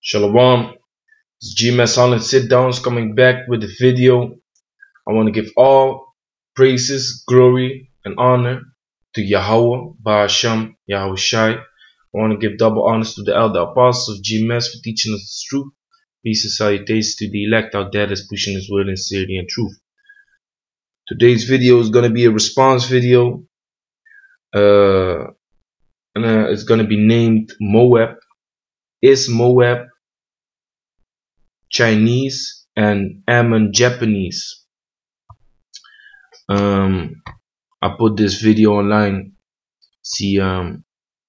Shalom, it's GMS on and sit downs coming back with the video. I want to give all praises, glory, and honor to Yahawah, baha, sham, Yahawashi. I want to give double honors to the elder apostles of GMS for teaching us the truth. Peace and salutations to the elect out there that's pushing his word in sincerity and truth. Today's video is going to be a response video. It's going to be named Moab. Is Moab Chinese and Ammon Japanese? I put this video online. See the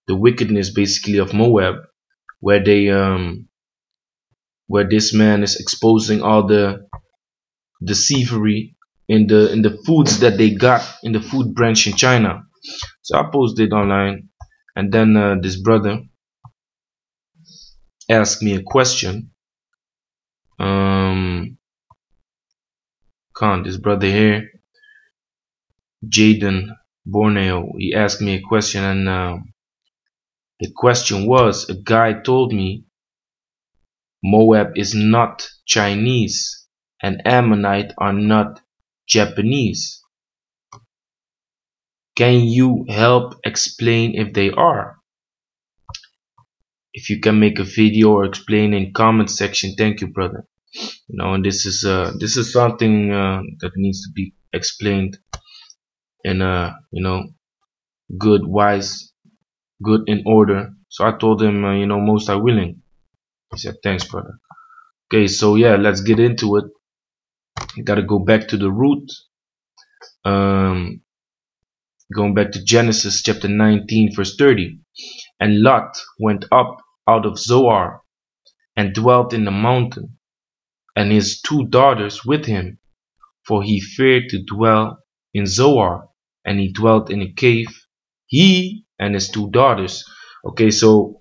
wickedness basically of Moab, where they where this man is exposing all the deceivery in the foods that they got in the food branch in China. So I posted online, and then this brother asked me a question. This brother here, Jaden Borneo, he asked me a question, and the question was, a guy told me Moab is not Chinese and Ammonite are not Japanese. Can you help explain if they are? If you can make a video or explain in comment section, thank you, brother. You know, and this is something that needs to be explained in good, wise, good in order. So I told him, most are willing. He said, thanks, brother. Okay, so yeah, let's get into it. You gotta go back to the root. Going back to Genesis chapter 19 verse 30. And Lot went up out of Zoar and dwelt in the mountain, and his 2 daughters with him, for he feared to dwell in Zoar, and he dwelt in a cave, he and his 2 daughters. Okay, so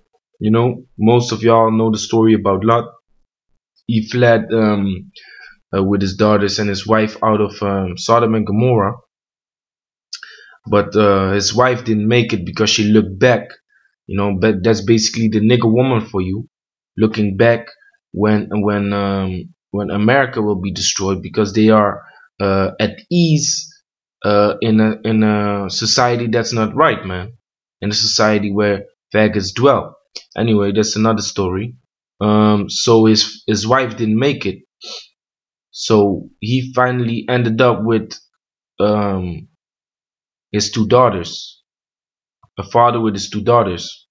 most of y'all know the story about Lot. He fled with his daughters and his wife out of Sodom and Gomorrah, but his wife didn't make it because she looked back. But that's basically the nigger woman for you, looking back when America will be destroyed, because they are at ease in a society that's not right, man. In a society where faggots dwell. Anyway, that's another story. So his wife didn't make it. So he finally ended up with his 2 daughters. A father with his 2 daughters.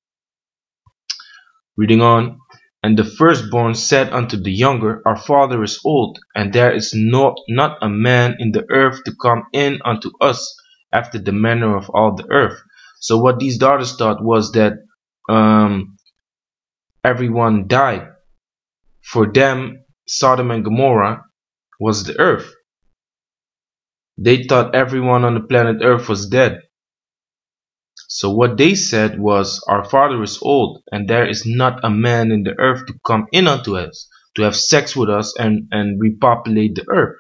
Reading on. And the firstborn said unto the younger, Our father is old, and there is not a man in the earth to come in unto us after the manner of all the earth. So what these daughters thought was that everyone died. For them, Sodom and Gomorrah was the earth. They thought everyone on the planet earth was dead. So what they said was, Our father is old, and there is not a man in the earth to come in unto us, to have sex with us and repopulate the earth,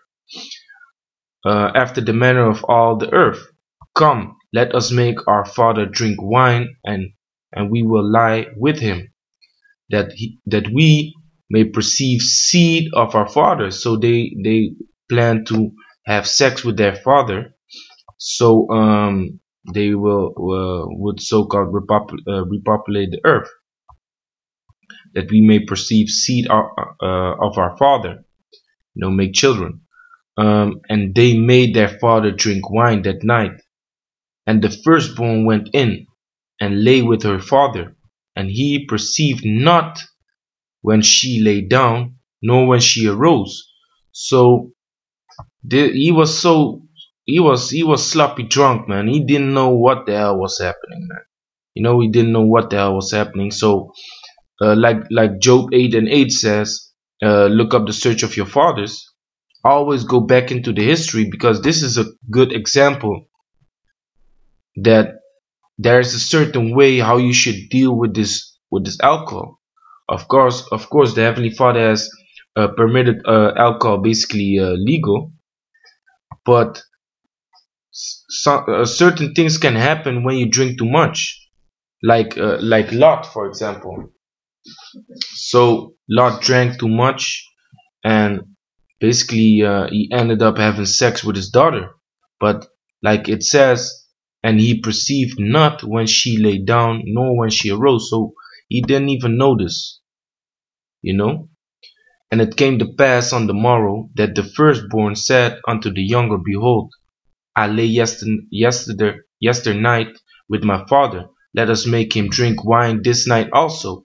after the manner of all the earth. Come, let us make our father drink wine, and we will lie with him, that we may perceive seed of our father. So they plan to have sex with their father, so they would so-called repopulate the earth, that we may perceive seed of our father, make children. And they made their father drink wine that night. And the firstborn went in and lay with her father, and he perceived not when she lay down, nor when she arose. So he was sloppy drunk, man. He didn't know what the hell was happening, man. He didn't know what the hell was happening. So like Job 8:8 says, look up the search of your fathers. Always go back into the history, because this is a good example that there is a certain way how you should deal with this alcohol. Of course, the Heavenly Father has permitted alcohol basically legal, but certain things can happen when you drink too much, like Lot, for example. So Lot drank too much, and basically he ended up having sex with his daughter. But like it says, and he perceived not when she lay down, nor when she arose. So he didn't even notice, you know. And it came to pass on the morrow that the firstborn said unto the younger, Behold, I lay yesternight with my father. Let us make him drink wine this night also,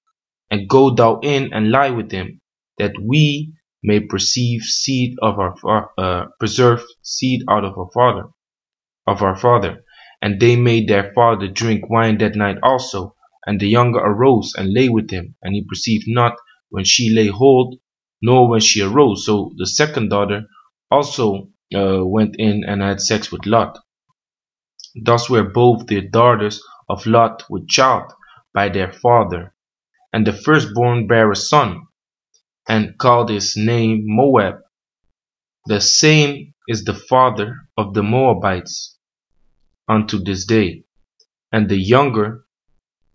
and go thou in and lie with him, that we may preserve seed out of our father. And they made their father drink wine that night also. And the younger arose and lay with him, and he perceived not when she lay hold, nor when she arose. So the second daughter also went in and had sex with Lot. Thus were both the daughters of Lot with child by their father. And the firstborn bare a son, and called his name Moab. The same is the father of the Moabites unto this day. And the younger,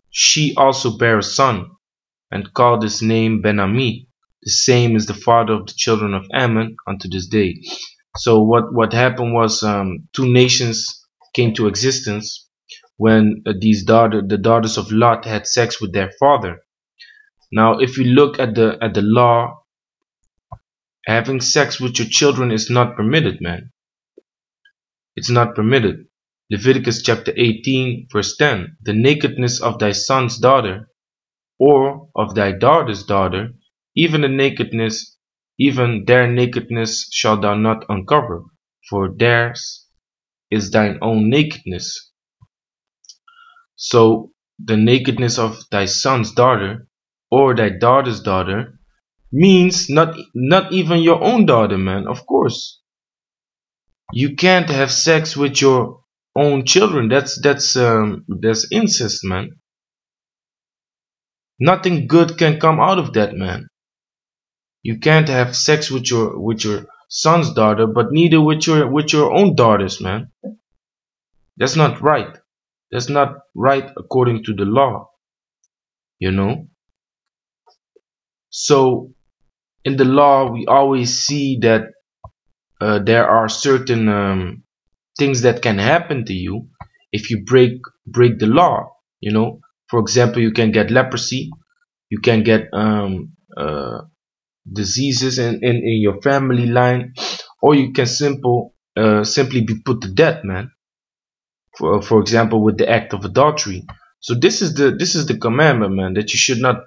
she also bare a son, and called his name Ben-Ammi. The same is the father of the children of Ammon unto this day. So what happened was two nations came to existence when the daughters of Lot had sex with their father. Now, if you look at the law, having sex with your children is not permitted, man. It's not permitted. Leviticus chapter 18, verse 10. The nakedness of thy son's daughter, or of thy daughter's daughter, even their nakedness shalt thou not uncover, for theirs is thine own nakedness. So the nakedness of thy son's daughter, or thy daughter's daughter, means not even your own daughter, man. Of course, you can't have sex with your own children. That's incest, man. Nothing good can come out of that, man. You can't have sex with your son's daughter, but neither with your own daughters, man. That's not right. That's not right according to the law, you know. So in the law, we always see that there are certain things that can happen to you if you break the law. You know, for example, you can get leprosy, you can get diseases in your family line, or you can simply be put to death, man. For example, with the act of adultery. So this is the commandment, man, that you should not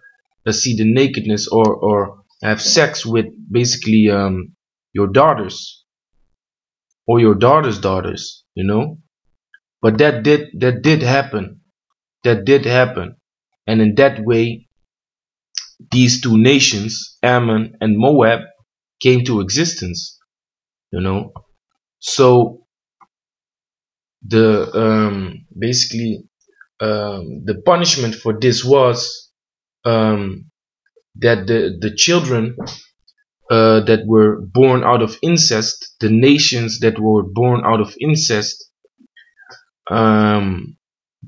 see the nakedness or have sex with basically your daughters or your daughter's daughters, you know. But that did happen. That did happen, and in that way, these two nations, Ammon and Moab, came to existence, you know. So the basically the punishment for this was that the children that were born out of incest, the nations that were born out of incest,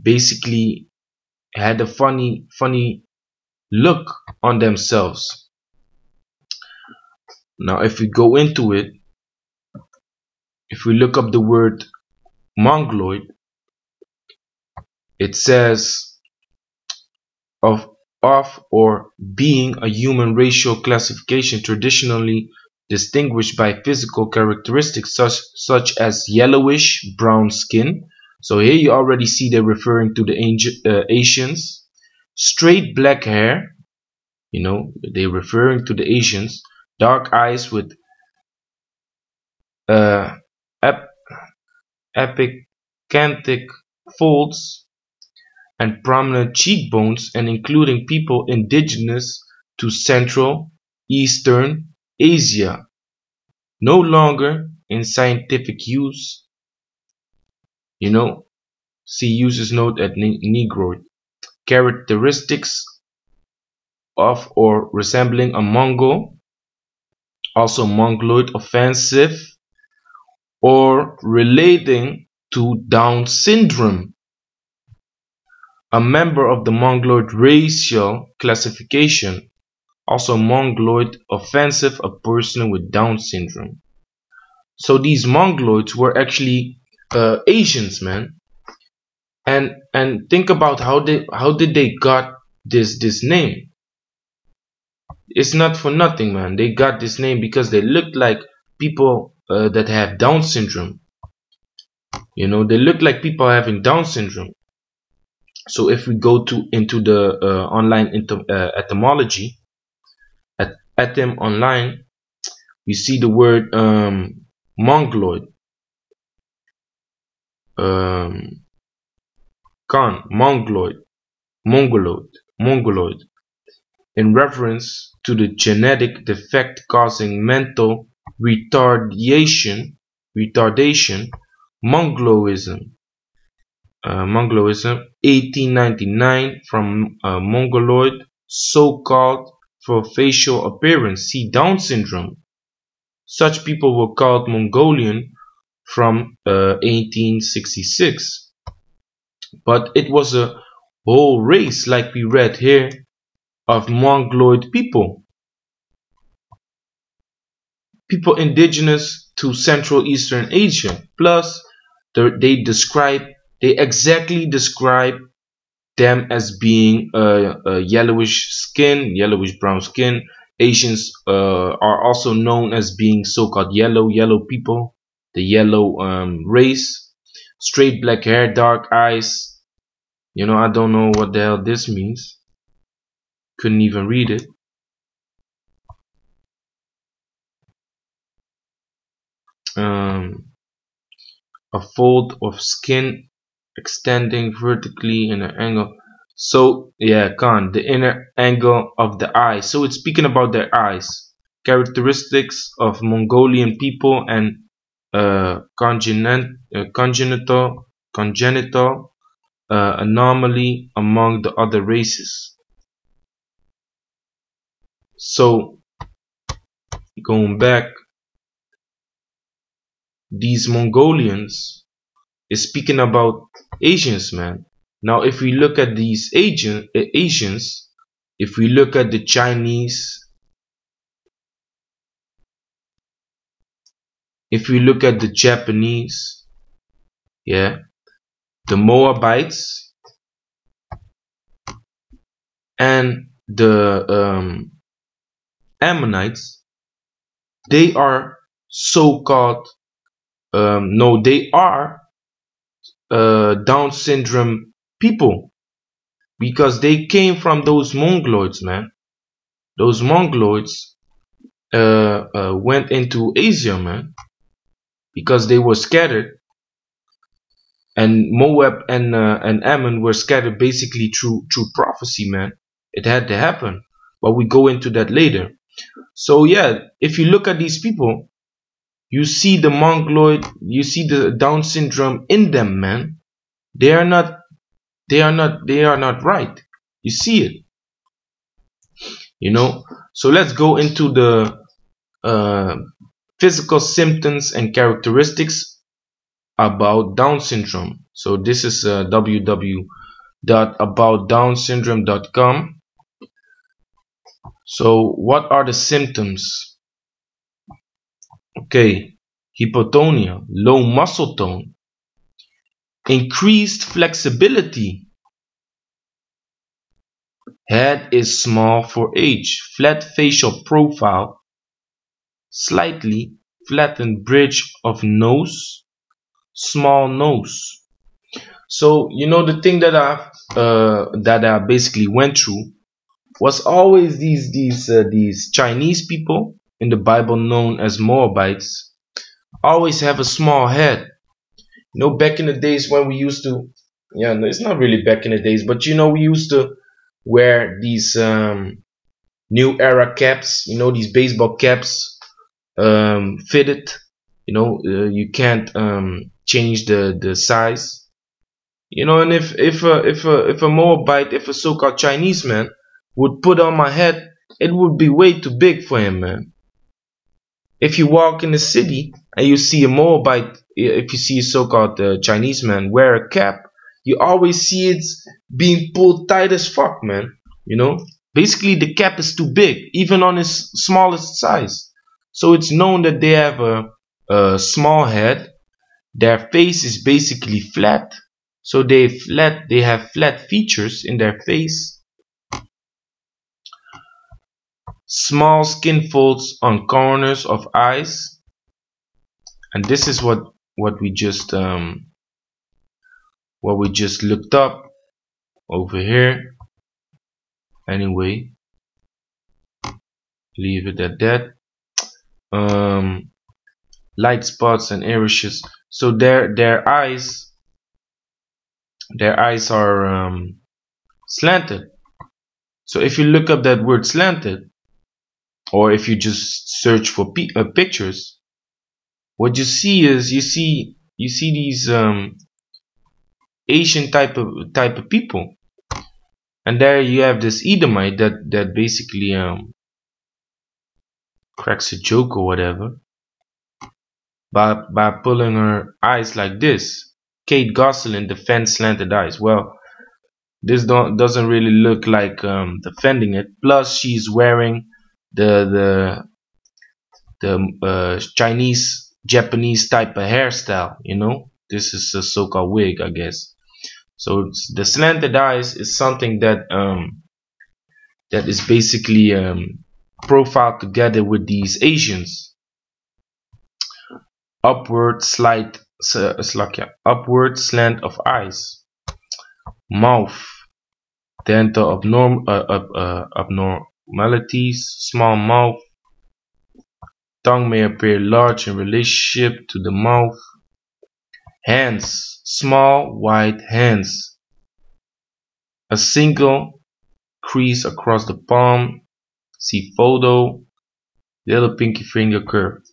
basically had a funny look on themselves. Now, if we go into it, if we look up the word mongoloid, it says of or being a human racial classification traditionally distinguished by physical characteristics such as yellowish brown skin. So here you already see they're referring to the Asians. Straight black hair, you know, they're referring to the Asians. Dark eyes with uh, epicantic folds and prominent cheekbones, and including people indigenous to Central, Eastern Asia, no longer in scientific use. You know, see uses note at Negroid. Characteristics of or resembling a Mongol, also Mongoloid, offensive, or relating to Down syndrome. A member of the Mongoloid racial classification, Also Mongoloid, offensive, a person with Down syndrome. So these Mongoloids were actually Asians, man. And think about how did they got this name. It's not for nothing, man. They got this name because they looked like people that have Down syndrome. You know, they look like people having Down syndrome. So if we go into the online etymology, at etym online, we see the word mongoloid. Mongoloid, in reference to the genetic defect causing mental retardation, Mongoloism, 1899, from Mongoloid, so-called for facial appearance. See, Down syndrome. Such people were called Mongolian from 1866. But it was a whole race, like we read here, of Mongoloid people. People indigenous to Central Eastern Asia. Plus, they exactly describe them as being a yellowish brown skin. Asians are also known as being so-called yellow people, the yellow race. Straight black hair, dark eyes. You know, I don't know what the hell this means. Couldn't even read it. A fold of skin extending vertically in an angle. So yeah, the inner angle of the eye. So it's speaking about their eyes. Characteristics of Mongolian people and congenital anomaly among the other races. So going back, these Mongolians is speaking about Asians, man. Now if we look at these Asians, if we look at the Chinese, if we look at the Japanese, yeah, the Moabites, and the Ammonites, they are so-called no, they are Down syndrome people, because they came from those Mongoloids, man. Those Mongoloids went into Asia, man, because they were scattered, and Moab and Ammon were scattered basically through prophecy, man. It had to happen, but we go into that later. So yeah, if you look at these people, you see the Mongoloid, you see the Down syndrome in them, man. They are not right. You see it, you know. So let's go into the physical symptoms and characteristics about Down syndrome. So this is www.aboutdownsyndrome.com. So what are the symptoms? Okay, hypotonia, low muscle tone, increased flexibility, head is small for age, flat facial profile, slightly flattened bridge of nose, small nose. So you know, the thing that I basically went through was always these Chinese people in the Bible known as Moabites always have a small head. You know, back in the days when we used to, yeah, no, it's not really back in the days, but you know, we used to wear these new era caps, you know, these baseball caps, fitted. You know, you can't change the size. You know, and if a Moabite, if a so-called Chinese man would put on my head, it would be way too big for him, man. If you walk in the city and you see a Moabite, if you see a so-called Chinese man wear a cap, you always see it being pulled tight as fuck, man. You know, Basically, the cap is too big, even on its smallest size. So it's known that they have a small head. Their face is basically flat. So they have flat features in their face. Small skin folds on corners of eyes. And this is what we just looked up over here. Anyway, leave it at that. Light spots and irishes. So their eyes are slanted. So if you look up that word slanted, or if you just search for pictures, what you see is you see these Asian type of people, and there you have this Edomite that basically cracks a joke or whatever by pulling her eyes like this. Kate Gosselin defends slanted eyes. Well, this doesn't really look like defending it. Plus, she's wearing the Chinese Japanese type of hairstyle. You know, this is a so-called wig, I guess. So the slanted eyes is something that is basically profiled together with these Asians. Upward upward slant of eyes. Mouth. Dental abnormalities. Small mouth. Tongue may appear large in relationship to the mouth. Hands. Small white hands. A single crease across the palm. See photo. Little pinky finger curved.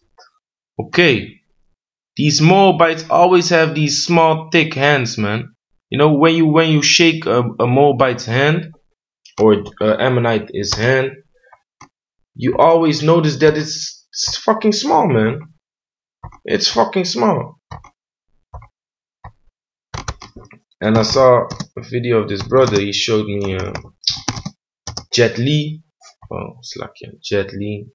Okay. These Moabites always have these small, thick hands, man. You know, when you shake a Moabite's hand, or Ammonite's hand, you always notice that it's fucking small, man. It's fucking small. And I saw a video of this brother. He showed me Jet Li. Oh, it's like Jet Li.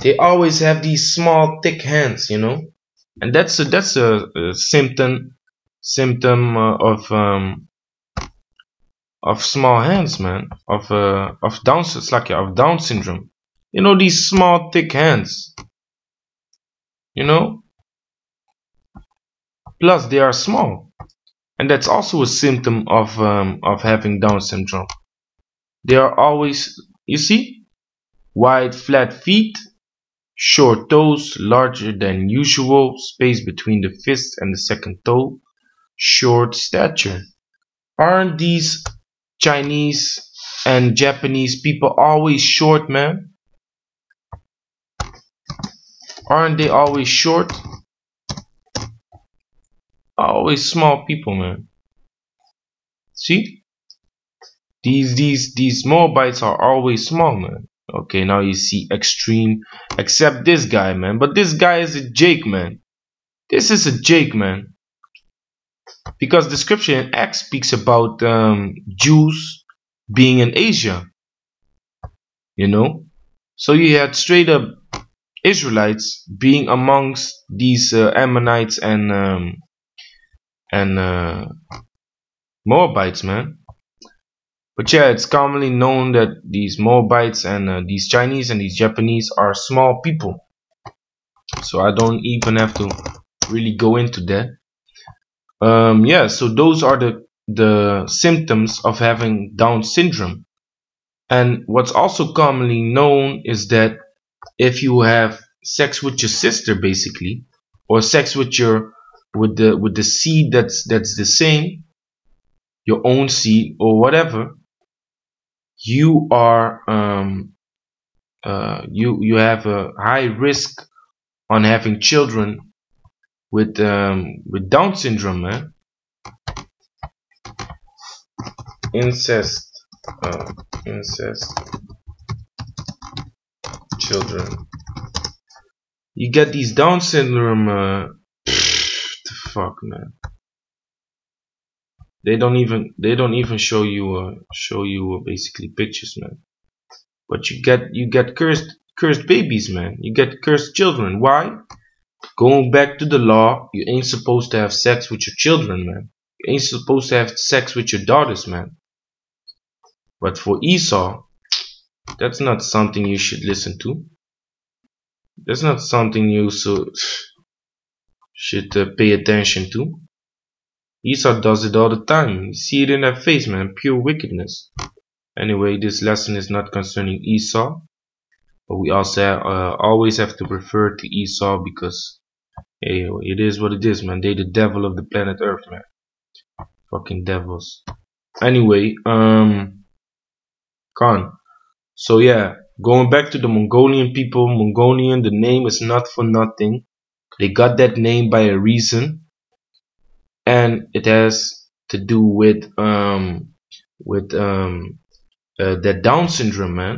They always have these small, thick hands, you know, and that's a symptom of small hands, man, of Down, it's like of Down syndrome. You know, these small, thick hands. You know, plus they are small, and that's also a symptom of having Down syndrome. They are always, you see, wide, flat feet. Short toes, larger than usual, space between the fist and the second toe. Short stature. Aren't these Chinese and Japanese people always short, man? Aren't they always short? Always small people, man. See? These Moabites are always small, man. Okay, now you see extreme, except this guy, man. But this guy is a Jake, man. This is a Jake, man. Because the scripture in Acts speaks about Jews being in Asia. You know? So you had straight up Israelites being amongst these Ammonites and Moabites, man. But yeah, it's commonly known that these Moabites and these Chinese and these Japanese are small people. So I don't even have to really go into that. Yeah, so those are the symptoms of having Down syndrome. And what's also commonly known is that if you have sex with your sister, basically, or sex with the seed that's the same, your own seed or whatever, you are you have a high risk on having children with Down syndrome, man. Incest children. You get these Down syndrome. The fuck, man. They don't even show you basically pictures, man. But you get cursed babies, man. You get cursed children. Why? Going back to the law, you ain't supposed to have sex with your children, man. You ain't supposed to have sex with your daughters, man. But for Esau, that's not something you should listen to. That's not something you should pay attention to. Esau does it all the time. You see it in their face, man. Pure wickedness. Anyway, this lesson is not concerning Esau, but we also always have to refer to Esau because, hey, it is what it is, man. They the devil of the planet Earth, man. Fucking devils. Anyway, Khan. So yeah, going back to the Mongolian people, Mongolian, the name is not for nothing. They got that name by a reason, and it has to do with that Down syndrome, man.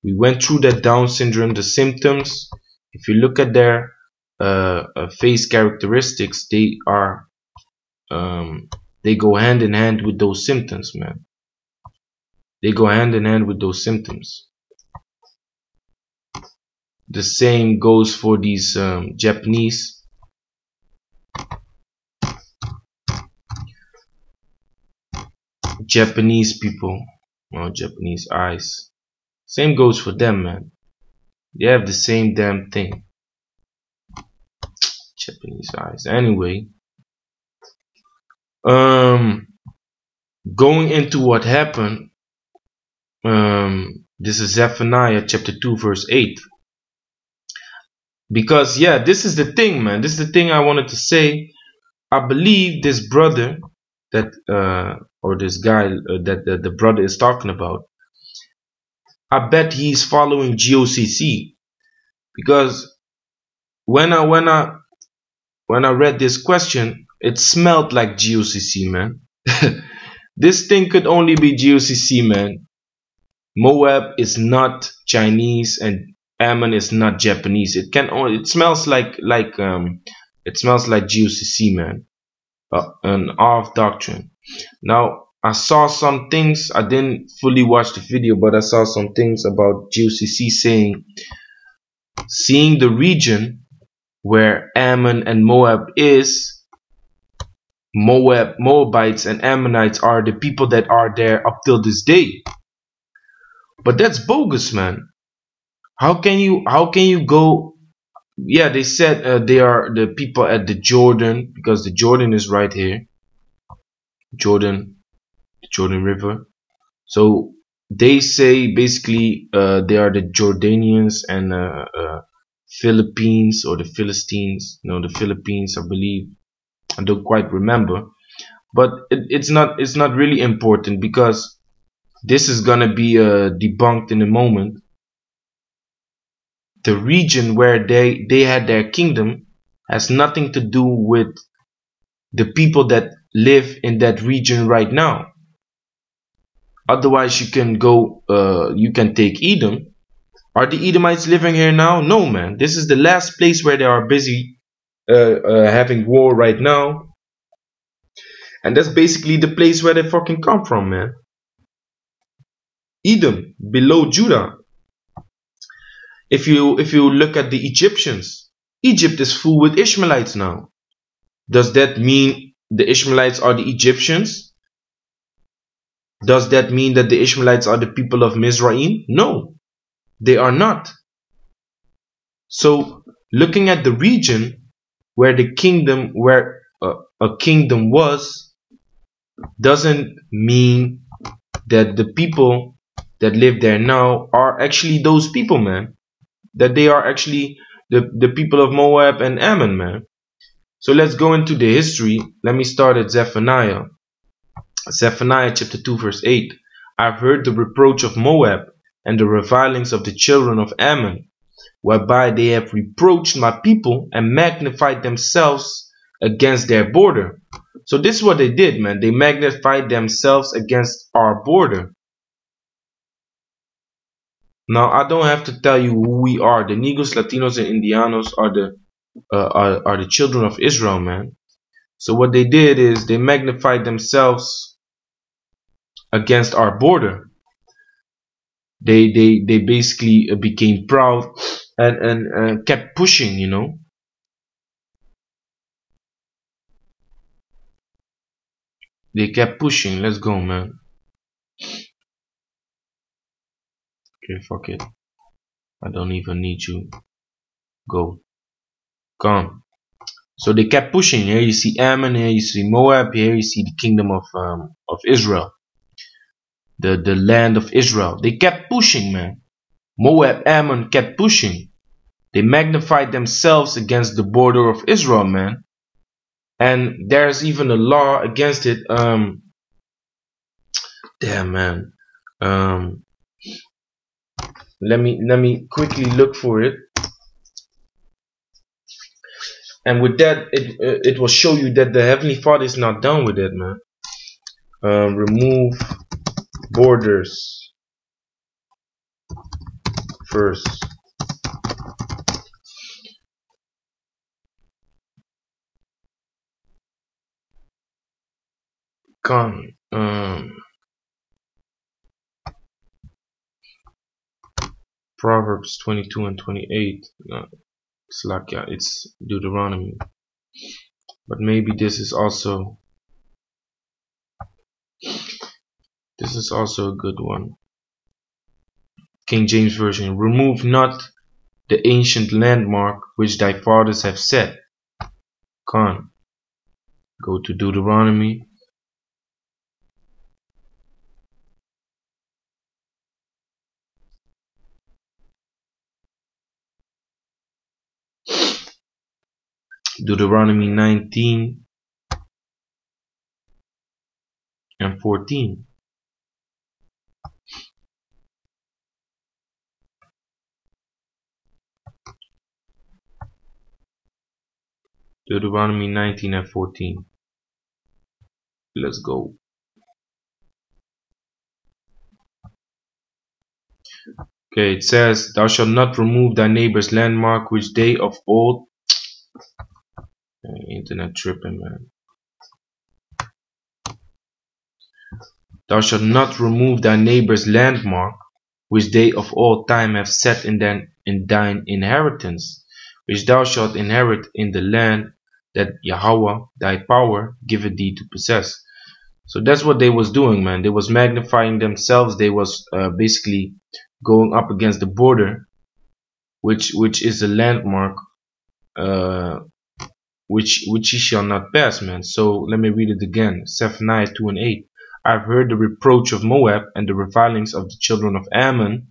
We went through that Down syndrome, the symptoms. If you look at their face characteristics, they go hand in hand with those symptoms, man. They go hand in hand with those symptoms. The same goes for these Japanese people. Well, Japanese eyes. Same goes for them, man. They have the same damn thing. Japanese eyes. Anyway, going into what happened. This is Zephaniah chapter 2 verse 8. Because yeah, this is the thing, man. This is the thing I wanted to say. I believe this brother that or this guy that the brother is talking about, I bet he's following GOCC, because when I read this question, it smelled like GOCC, man. This thing could only be GOCC, man. Moab is not Chinese and Ammon is not Japanese. It smells like GOCC, man. An off doctrine. Now, I saw some things. I didn't fully watch the video, but I saw some things about GOCC saying, seeing the region where Ammon and Moab is, Moabites and Ammonites are the people that are there up till this day. But that's bogus, man. How can you go? Yeah, they said they are the people at the Jordan, because the Jordan is right here. Jordan River. So they say basically they are the Jordanians and Philippines, or the Philistines. No, the Philippines, I believe. I don't quite remember, but it's not really important, because this is gonna be debunked in a moment. The region where they had their kingdom has nothing to do with the people that live in that region right now. Otherwise, you can go, you can take Edom. Are the Edomites living here now? No, man. This is the last place where they are busy having war right now. And that's basically the place where they fucking come from, man. Edom, below Judah. If you look at the Egyptians, Egypt is full with Ishmaelites now. Does that mean the Ishmaelites are the Egyptians? Does that mean that the Ishmaelites are the people of Mizraim? No, they are not. So, looking at the region where the kingdom, where a kingdom was, doesn't mean that the people that live there now are actually those people, man. That they are actually the people of Moab and Ammon, man. So let's go into the history. Let me start at Zephaniah. Zephaniah chapter 2 verse 8. I've heard the reproach of Moab and the revilings of the children of Ammon, whereby they have reproached my people and magnified themselves against their border. So this is what they did, man. They magnified themselves against our border. Now, I don't have to tell you who we are. The Negros, Latinos, and Indianos are the children of Israel, man. So what they did is they magnified themselves against our border. They basically became proud and kept pushing, you know. They kept pushing. Let's go, man. Okay, fuck it. I don't even need you. Go. Come. So they kept pushing. Here you see Ammon, here you see Moab, here you see the kingdom of Israel. The land of Israel. They kept pushing, man. Moab, Ammon kept pushing. They magnified themselves against the border of Israel, man. And there's even a law against it. Damn, man. Let me quickly look for it. And with that, it will show you that the Heavenly Father is not done with it, man. Remove borders first. Come. Proverbs 22 and 28. No, it's like, yeah, it's Deuteronomy. But maybe this is also a good one. King James Version. Remove not the ancient landmark which thy fathers have set. Con. Go to Deuteronomy. Deuteronomy 19 and 14. Deuteronomy 19 and 14. Let's go. Okay, it says, thou shalt not remove thy neighbor's landmark which they of old. Internet tripping, man. Thou shalt not remove thy neighbor's landmark which they of old time have set in thine inheritance, which thou shalt inherit in the land that Yahawah thy power giveth thee to possess. So that's what they was doing, man. They was magnifying themselves. They was basically going up against the border, which is a landmark, which ye shall not pass, man. So let me read it again. Zephaniah 2 and 8. I've heard the reproach of Moab and the revilings of the children of Ammon.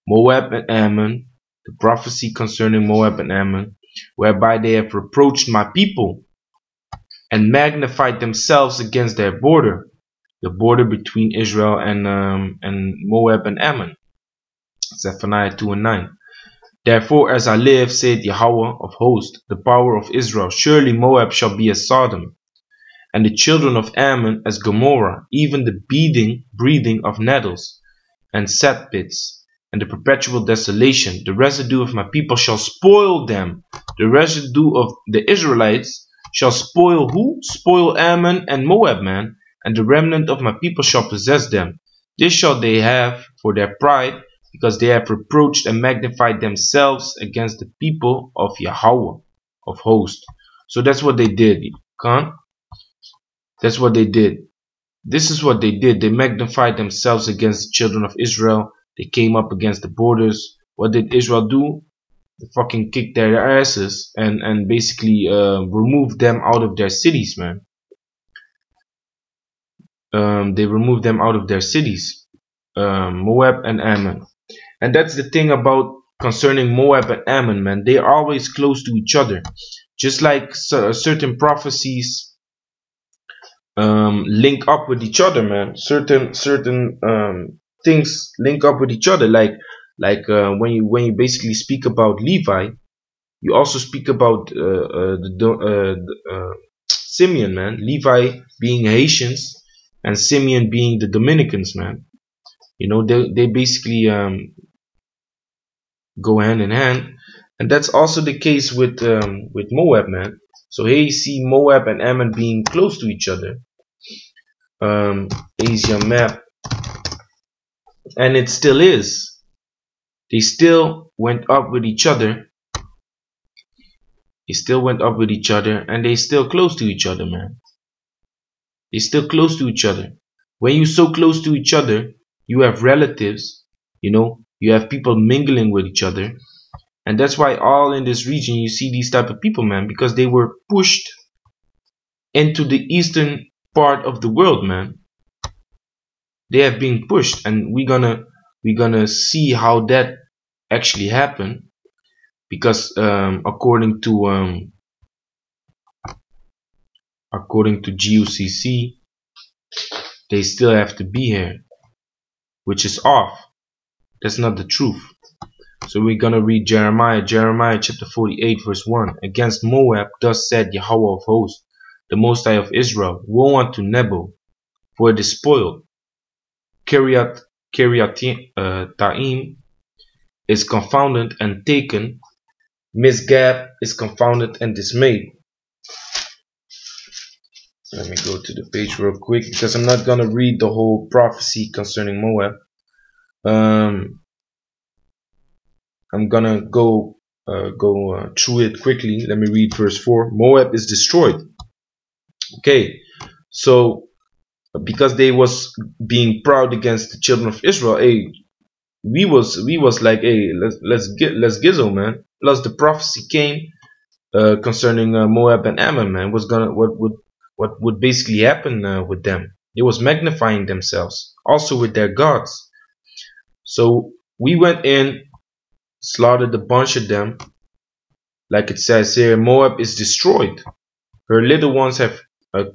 Moab and Ammon, the prophecy concerning Moab and Ammon, whereby they have reproached my people and magnified themselves against their border, the border between Israel and Moab and Ammon. Zephaniah 2 and 9. Therefore, as I live, saith Yahawah of hosts, the power of Israel, surely Moab shall be as Sodom, and the children of Ammon as Gomorrah, even the breathing of nettles and sat pits, and the perpetual desolation. The residue of my people shall spoil them. The residue of the Israelites shall spoil who? Spoil Ammon and Moab, man. And the remnant of my people shall possess them. This shall they have for their pride, because they have reproached and magnified themselves against the people of Yahawah of hosts. So that's what they did, Khan. That's what they did. This is what they did. They magnified themselves against the children of Israel. They came up against the borders. What did Israel do? They fucking kicked their asses and basically removed them out of their cities, man. They removed them out of their cities, Moab and Ammon. And that's the thing about concerning Moab and Ammon, man. They are always close to each other. Just like certain prophecies link up with each other, man. Certain things link up with each other. Like when you basically speak about Levi, you also speak about Simeon, man. Levi being Haitians and Simeon being the Dominicans, man. You know, they basically go hand in hand. And that's also the case with Moab, man. So here you see Moab and Ammon being close to each other. Asia map, and it still is. They still went up with each other. They still went up with each other, and they still close to each other, man. They still close to each other. When you're so close to each other, you have relatives, you know, you have people mingling with each other. And that's why all in this region you see these type of people, man, because they were pushed into the eastern part of the world, man. They have been pushed, and we're gonna see how that actually happened, because according to GUCC, they still have to be here, which is off. That's not the truth. So we're gonna read Jeremiah chapter 48 verse 1. Against Moab thus said Yahawah of hosts, the Most High of Israel, woe unto Nebo, for it is spoiled. Taim is confounded and taken. Misgab is confounded and dismayed. Let me go to the page real quick, because I'm not gonna read the whole prophecy concerning Moab. I'm gonna go through it quickly. Let me read verse 4. Moab is destroyed. Okay, so because they was being proud against the children of Israel, hey, we was like, hey, let's gizzo, man. Plus the prophecy came concerning Moab and Ammon, man. What would basically happen with them? They was magnifying themselves, also with their gods. So we went in, slaughtered a bunch of them, like it says here. Moab is destroyed. Her little ones have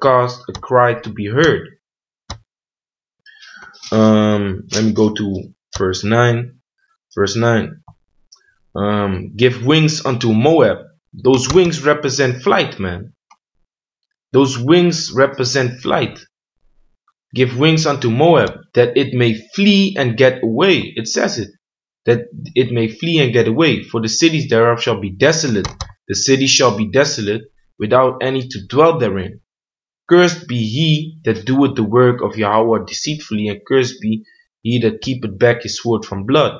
caused a cry to be heard. Let me go to verse 9. Verse 9. Give wings unto Moab. Those wings represent flight, man. Those wings represent flight. Give wings unto Moab, that it may flee and get away. It says it, that it may flee and get away. For the cities thereof shall be desolate. The city shall be desolate, without any to dwell therein. Cursed be he that doeth the work of Yahawah deceitfully, and cursed be he that keepeth back his sword from blood.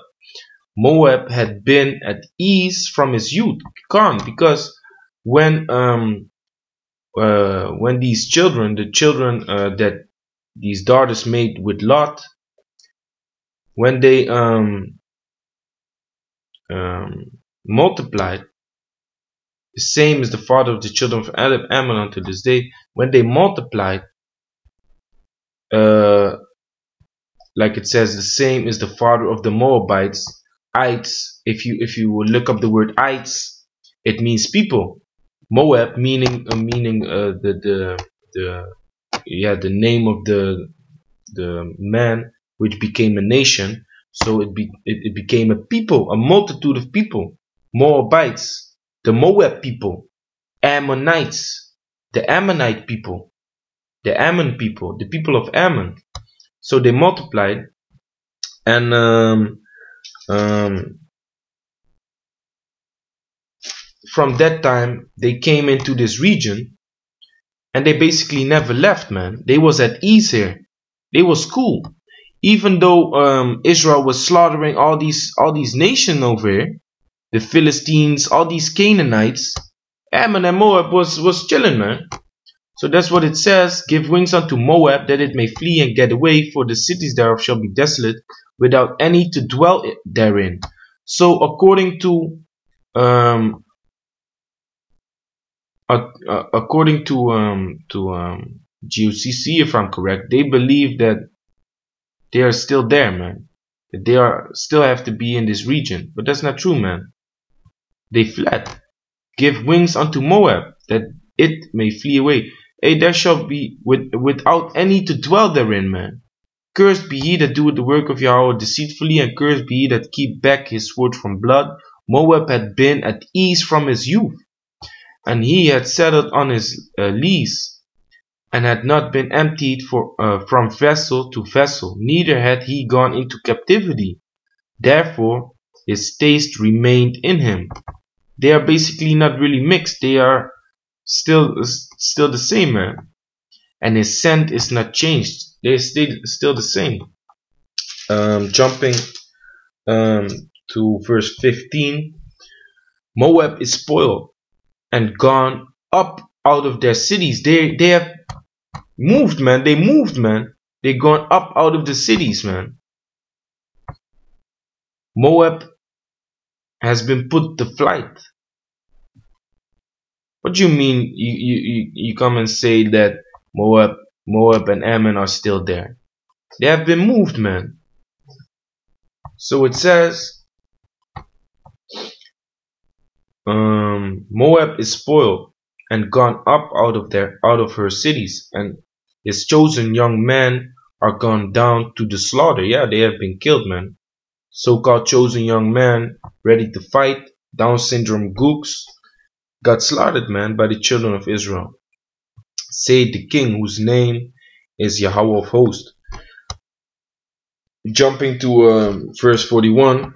Moab had been at ease from his youth, calm, because when these children, the children that these daughters made with Lot, when they multiplied, the same is the father of the children of Ammon unto this day. When they multiplied, like it says, the same is the father of the Moabites. Ites, if you will look up the word ites, it means people. Moab meaning the name of the man which became a nation. So it became a people, a multitude of people. Moabites, the Moab people. Ammonites, the Ammonite people. The Ammon people, the people of Ammon. So they multiplied, and from that time they came into this region, and they basically never left, man. They was at ease here. They was cool. Even though Israel was slaughtering all these nations over here, the Philistines, all these Canaanites, Ammon and Moab was chilling, man. So that's what it says. Give wings unto Moab, that it may flee and get away, for the cities thereof shall be desolate, without any to dwell therein. So according to GUCC, if I'm correct, they believe that they are still there, man. That they are still have to be in this region, but that's not true, man. They fled. Give wings unto Moab, that it may flee away. Hey, there shall be without any to dwell therein, man. Cursed be he that doeth the work of Yahawah deceitfully, and cursed be he that keep back his sword from blood. Moab had been at ease from his youth, and he had settled on his lease, and had not been emptied from vessel to vessel, neither had he gone into captivity. Therefore his taste remained in him. They are basically not really mixed. They are still the same, man. And his scent is not changed. They're still the same. Jumping um, to verse 15. Moab is spoiled and gone up out of their cities. They have moved, man. They moved, man. They gone up out of the cities, man. Moab has been put to flight. What do you mean? You come and say that Moab and Ammon are still there? They have been moved, man. So it says, Moab is spoiled and gone up out of her cities, and his chosen young men are gone down to the slaughter. Yeah, they have been killed, man. So-called chosen young men ready to fight, Down syndrome gooks, got slaughtered, man, by the children of Israel. Said the king, whose name is Yahawah of hosts. Jumping to verse 41.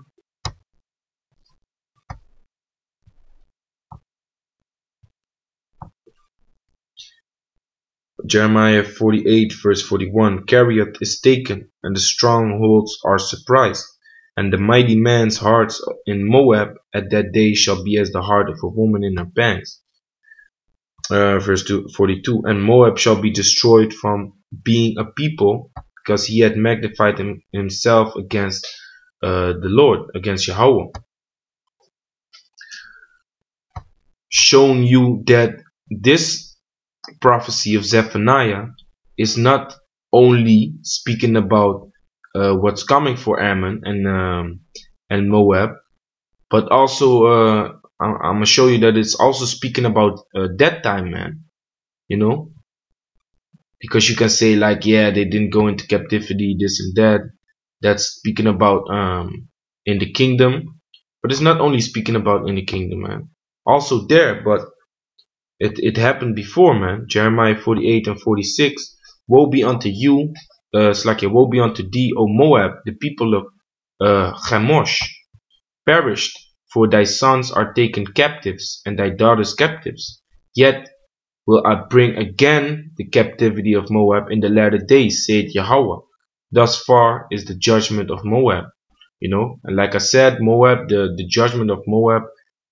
Jeremiah 48 verse 41. Keriath is taken, and the strongholds are surprised, and the mighty man's hearts in Moab at that day shall be as the heart of a woman in her pangs. Verse 42. And Moab shall be destroyed from being a people, because he had magnified himself against the Lord, against Yahawah. Shown you that this prophecy of Zephaniah is not only speaking about what's coming for Ammon and Moab, but also I'm gonna show you that it's also speaking about that time, man. You know, because you can say like, yeah, they didn't go into captivity, this and that. That's speaking about in the kingdom, but it's not only speaking about in the kingdom, man. Also there, but it happened before, man. Jeremiah 48 and 46. Woe be unto you, woe be unto thee, O Moab, the people of Chemosh, perished, for thy sons are taken captives, and thy daughters captives. Yet will I bring again the captivity of Moab in the latter days, saith Yahawah. Thus far is the judgment of Moab. You know, and like I said, Moab, the judgment of Moab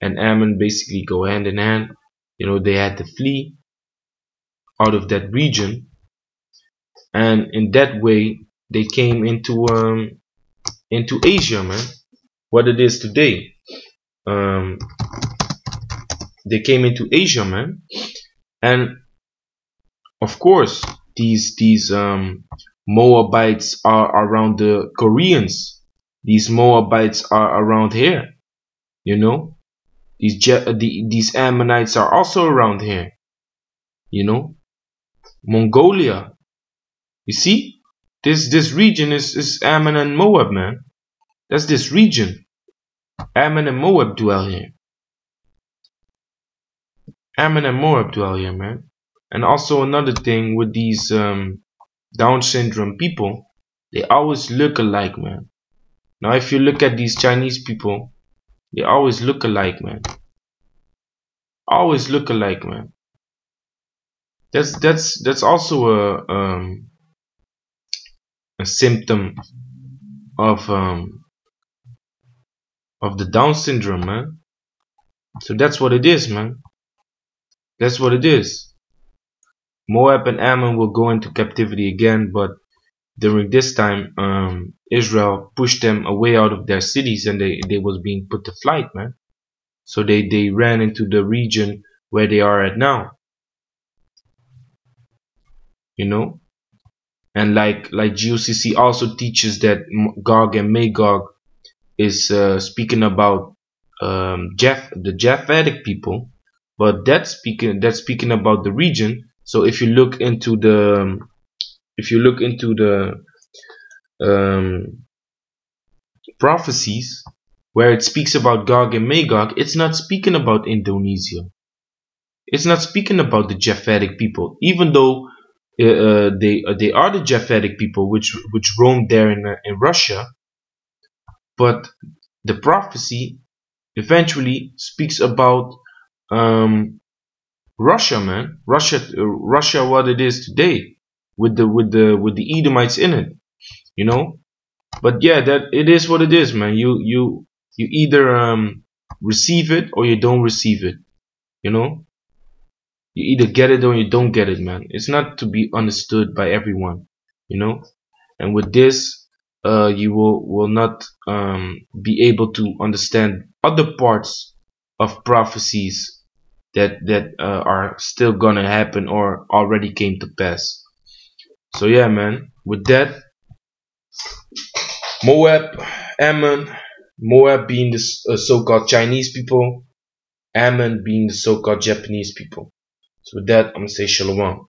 and Ammon basically go hand in hand. You know, they had to flee out of that region, and in that way they came into Asia, man. What it is today. They came into Asia, man, and of course these Moabites are around the Koreans. These Moabites are around here. You know, these Ammonites are also around here. You know, Mongolia. You see, this region is Ammon and Moab, man. That's this region. Ammon and Moab dwell here. Ammon and Moab dwell here, man. And also another thing with these Down syndrome people, they always look alike, man. Now if you look at these Chinese people, they always look alike, man. Always look alike, man. That's also a symptom of the Down syndrome, man. So that's what it is, man. That's what it is. Moab and Ammon will go into captivity again, but during this time, Israel pushed them away out of their cities, and they was being put to flight, man. So they ran into the region where they are at now. You know, and like GOCC also teaches that Gog and Magog is speaking about the Japhetic people, but that's speaking about the region. So if you look into the prophecies where it speaks about Gog and Magog, it's not speaking about Indonesia. It's not speaking about the Japhetic people, even though they are the Japhetic people which roamed there in Russia. But the prophecy eventually speaks about um, Russia, man. Russia, what it is today, with the Edomites in it, you know. But yeah, that it is what it is, man. You either receive it or you don't receive it, you know. You either get it or you don't get it, man. It's not to be understood by everyone, you know. And with this, you will not be able to understand other parts of prophecies that are still gonna happen or already came to pass. So yeah, man. With that, Moab, Ammon, Moab being the so-called Chinese people, Ammon being the so-called Japanese people. So with that, I'm gonna say shalom.